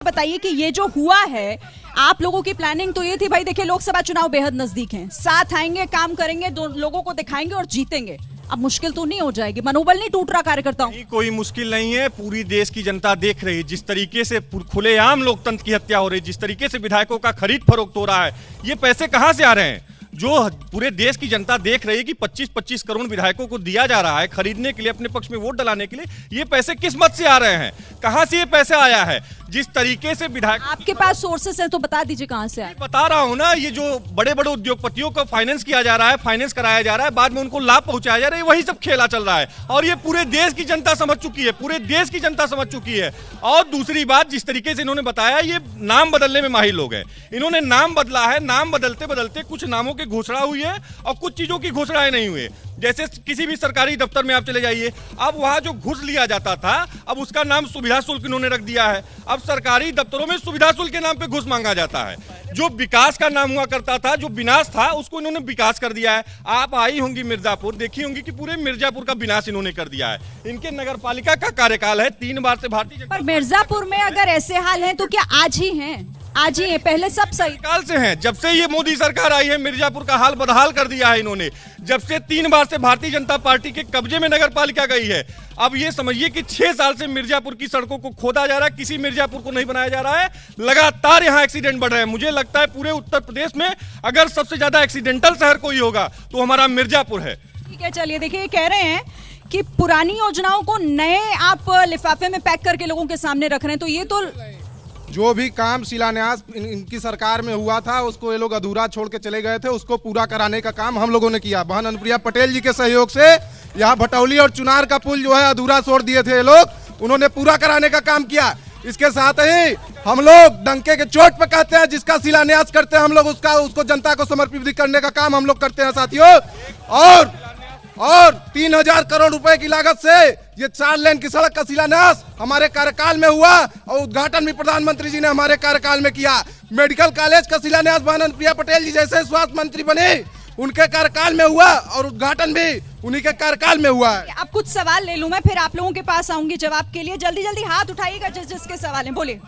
बताइए कि ये जो हुआ है, आप लोगों की प्लानिंग तो ये थी भाई, देखिए लोकसभा चुनाव बेहद नजदीक हैं, साथ आएंगे, काम करेंगे, दो लोगों को दिखाएंगे और जीतेंगे। अब मुश्किल तो नहीं हो जाएगी? मनोबल नहीं टूट रहा कार्यकर्ताओं? कोई मुश्किल नहीं है। पूरी देश की जनता देख रही है जिस तरीके से खुलेआम लोकतंत्र की हत्या हो रही है, जिस तरीके से विधायकों का खरीद फरोख्त हो रहा है। ये पैसे कहां से आ रहे हैं? जो पूरे देश की जनता देख रही है कि 25-25 करोड़ विधायकों को दिया जा रहा है खरीदने के लिए, अपने पक्ष में वोट डलाने के लिए। ये पैसे किस मत से आ रहे हैं? कहां से ये पैसे आया है? जिस तरीके से विधायक, आपके पास सोर्सेस है तो बता दीजिए कहां से आए। बता रहा हूं ना, ये जो बड़े बड़े उद्योगपतियों को फाइनेंस किया जा रहा है, फाइनेंस कराया जा रहा है, बाद में उनको लाभ पहुंचाया जा रहा है, वही सब खेला चल रहा है। और ये पूरे देश की जनता समझ चुकी है, पूरे देश की जनता समझ चुकी है। और दूसरी बात, जिस तरीके से इन्होंने बताया, ये नाम बदलने में माहिर लोग हैं। इन्होंने नाम बदला है, नाम बदलते बदलते कुछ नामों की घोषणा हुई है और कुछ चीजों की घोषणाएं नहीं हुई। जैसे किसी भी सरकारी दफ्तर में आप चले जाइए, अब वहां जो घुस लिया जाता था, अब उसका नाम सुविधा शुल्क इन्होंने रख दिया है। अब सरकारी दफ्तरों में सुविधा शुल्क के नाम पे घुस मांगा जाता है। जो विकास का नाम हुआ करता था, जो विनाश था, उसको इन्होंने विकास कर दिया है। आप आई होंगी मिर्जापुर, देखी होंगी कि पूरे मिर्जापुर का विनाश इन्होंने कर दिया है। इनके नगर पालिका का कार्यकाल है 3 बार से भारतीय जनता। पर मिर्जापुर में अगर ऐसे हाल हैं तो क्या आज ही हैं? आज ही है? पहले सब सही काल से हैं। जब से ये मोदी सरकार आई है, मिर्जापुर का हाल बदहाल कर दिया है इन्होंने। जब से 3 बार से भारतीय जनता पार्टी के कब्जे में नगर पालिका गई है। अब ये समझिए कि 6 साल से मिर्जापुर की सड़कों को खोदा जा रहा है, किसी मिर्जापुर को नहीं बनाया जा रहा है। लगातार यहाँ एक्सीडेंट बढ़ रहे हैं। मुझे लगता है पूरे उत्तर प्रदेश में अगर सबसे ज्यादा एक्सीडेंटल शहर कोई होगा तो हमारा मिर्जापुर है। ठीक है, चलिए देखिए, कह रहे हैं कि पुरानी योजनाओं को नए आप लिफाफे में पैक करके लोगों के सामने रख रहे हैं, तो ये तो जो भी काम शिलान्यास इनकी सरकार में हुआ था, उसको ये लोग अधूरा छोड़ के चले गए थे, उसको पूरा कराने का काम हम लोगों ने किया। बहन अनुप्रिया पटेल जी के सहयोग से यहाँ भटौली और चुनार का पुल जो है अधूरा छोड़ दिए थे ये लोग, उन्होंने पूरा कराने का काम किया। इसके साथ ही हम लोग डंके के चोट पे कहते हैं, जिसका शिलान्यास करते हैं हम लोग, उसको जनता को समर्पित करने का काम हम लोग करते हैं साथियों। और 3000 करोड़ रुपए की लागत से ये 4 लेन की सड़क का शिलान्यास हमारे कार्यकाल में हुआ और उद्घाटन भी प्रधानमंत्री जी ने हमारे कार्यकाल में किया। मेडिकल कॉलेज का शिलान्यास बहन अनुप्रिया पटेल जी जैसे स्वास्थ्य मंत्री बने उनके कार्यकाल में हुआ और उद्घाटन भी उन्हीं के कार्यकाल में हुआ है। अब कुछ सवाल ले लूं मैं, फिर आप लोगों के पास आऊंगी जवाब के लिए। जल्दी जल्दी हाथ उठाइएगा जिसके सवाल है, बोलिए।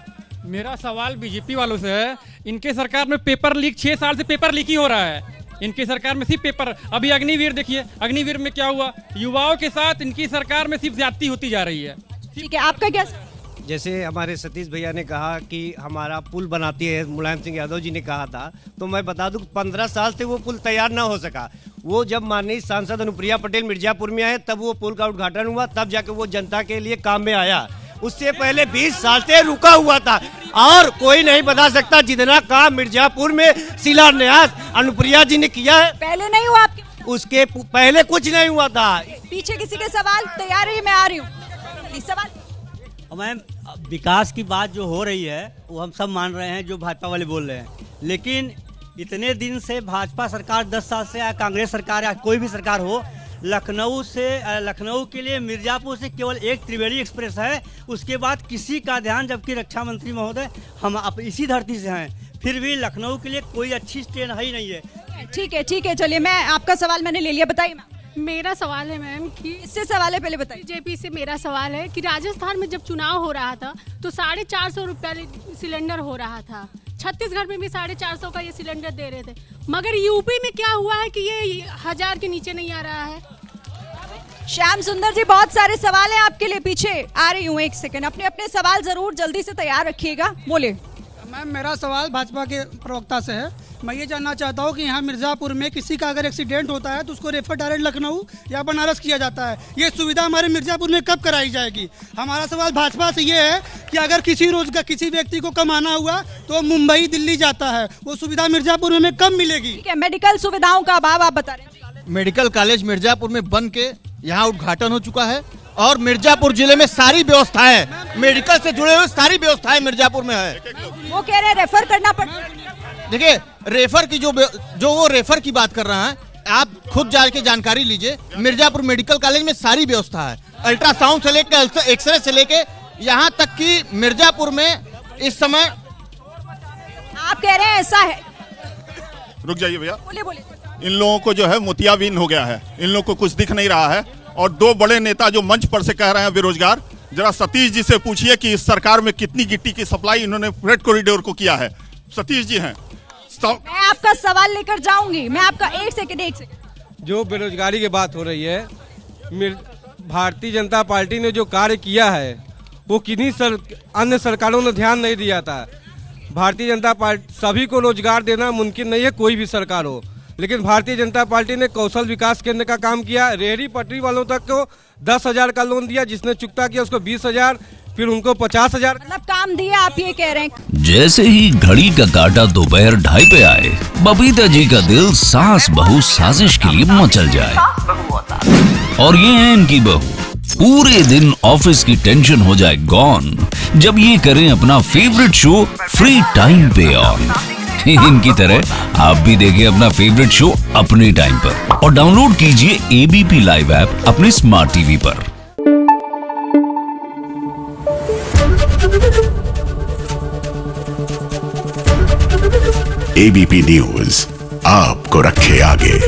मेरा सवाल बीजेपी वालों से है। इनके सरकार में पेपर लीक, 6 साल से पेपर लीक ही हो रहा है। इनकी सरकार में सिर्फ पेपर। अभी अग्निवीर देखिए, अग्निवीर में क्या हुआ? युवाओं के साथ इनकी सरकार में सिर्फ ज्यादती होती जा रही है। ठीक है, आपका क्या? जैसे हमारे सतीश भैया ने कहा कि हमारा पुल बनाती है, मुलायम सिंह यादव जी ने कहा था, तो मैं बता दूं 15 साल से वो पुल तैयार ना हो सका। वो जब माननीय सांसद अनुप्रिया पटेल मिर्जापुर में आए तब वो पुल का उद्घाटन हुआ, तब जाके वो जनता के लिए काम में आया। उससे पहले 20 साल से रुका हुआ था और कोई नहीं बता सकता जितना काम मिर्जापुर में शिलान्यास अनुप्रिया जी ने किया है। पहले नहीं हुआ आपके? उसके पहले कुछ नहीं हुआ था। पीछे किसी के सवाल तैयार है? मैं आ रही हूँ। सवाल मैम, विकास की बात जो हो रही है वो हम सब मान रहे हैं, जो भाजपा वाले बोल रहे हैं, लेकिन इतने दिन से भाजपा सरकार 10 साल से या कांग्रेस सरकार या कोई भी सरकार हो, लखनऊ के लिए मिर्जापुर से केवल एक त्रिवेणी एक्सप्रेस है। उसके बाद किसी का ध्यान, जबकि रक्षा मंत्री महोदय हम अब इसी धरती से हैं, फिर भी लखनऊ के लिए कोई अच्छी ट्रेन है ही नहीं है। ठीक है, चलिए मैं आपका सवाल मैंने ले लिया, बताइए। मेरा सवाल है मैम कि इससे सवाल है, पहले बताइए। बीजेपी से मेरा सवाल है कि राजस्थान में जब चुनाव हो रहा था तो 450 रुपया सिलेंडर हो रहा था। छत्तीसगढ़ में भी 450 का ये सिलेंडर दे रहे थे, मगर यूपी में क्या हुआ है कि ये 1000 के नीचे नहीं आ रहा है। श्याम सुंदर जी, बहुत सारे सवाल हैं आपके लिए, पीछे आ रही हूँ, 1 सेकंड। अपने अपने सवाल जरूर जल्दी से तैयार रखिएगा, बोले। मैम, मेरा सवाल भाजपा के प्रवक्ता से है। मैं ये जानना चाहता हूँ कि यहाँ मिर्जापुर में किसी का अगर एक्सीडेंट होता है तो उसको रेफर डायरेक्ट लखनऊ या बनारस किया जाता है। ये सुविधा हमारे मिर्जापुर में कब कराई जाएगी? हमारा सवाल भाजपा से ये है कि अगर किसी व्यक्ति को कमाना हुआ तो मुंबई दिल्ली जाता है, वो सुविधा मिर्जापुर में कब मिलेगी? ठीक है, मेडिकल सुविधाओं का अभाव आप बता रहे हैं। मेडिकल कॉलेज मिर्जापुर में बन के यहाँ उद्घाटन हो चुका है और मिर्जापुर जिले में सारी व्यवस्थाएं, मेडिकल से जुड़े हुए सारी व्यवस्थाएं मिर्जापुर में है। वो कह रहे हैं रेफर करना पड़ता। देखिए, रेफर की जो वो रेफर की बात कर रहा है, आप खुद जाके जानकारी लीजिए। मिर्जापुर मेडिकल कॉलेज में सारी व्यवस्था है, अल्ट्रासाउंड से लेकर एक्सरे से लेके यहाँ तक कि मिर्जापुर में इस समय। आप कह रहे हैं ऐसा है? रुक जाइए भैया, बोले। इन लोगों को जो है मोतियाबिंद हो गया है, इन लोगों को कुछ दिख नहीं रहा है। और 2 बड़े नेता जो मंच पर से कह रहे हैं बेरोजगार, जरा सतीश जी से पूछिए कि इस सरकार में कितनी गिट्टी की सप्लाई इन्होंने फ्रेट कॉरिडोर को किया है। सतीश जी हैं। मैं आपका सवाल लेकर जाऊंगी, मैं आपका एक सेकंड जो बेरोजगारी की बात हो रही है, भारतीय जनता पार्टी ने जो कार्य किया है वो किन्हीं अन्य सरकारों ने ध्यान नहीं दिया था। भारतीय जनता पार्टी सभी को रोजगार देना मुमकिन नहीं है, कोई भी सरकार हो, लेकिन भारतीय जनता पार्टी ने कौशल विकास केंद्र का काम किया। रेहड़ी पटरी वालों तक को 10,000 का लोन दिया, जिसने चुकता किया उसको 20,000, फिर उनको 50,000। मतलब काम दिया, आप ये कह रहे हैं। जैसे ही घड़ी का काटा दोपहर 2:30 पे आए, बबीता जी का दिल सास बहू साजिश के लिए मचल जाए। और ये है इनकी बहू, पूरे दिन ऑफिस की टेंशन हो जाए गॉन जब ये करें अपना फेवरेट शो फ्री टाइम पे ऑन। इनकी तरह आप भी देखिए अपना फेवरेट शो अपने टाइम पर और डाउनलोड कीजिए एबीपी लाइव ऐप अपने स्मार्ट टीवी पर। एबीपी न्यूज आपको रखे आगे।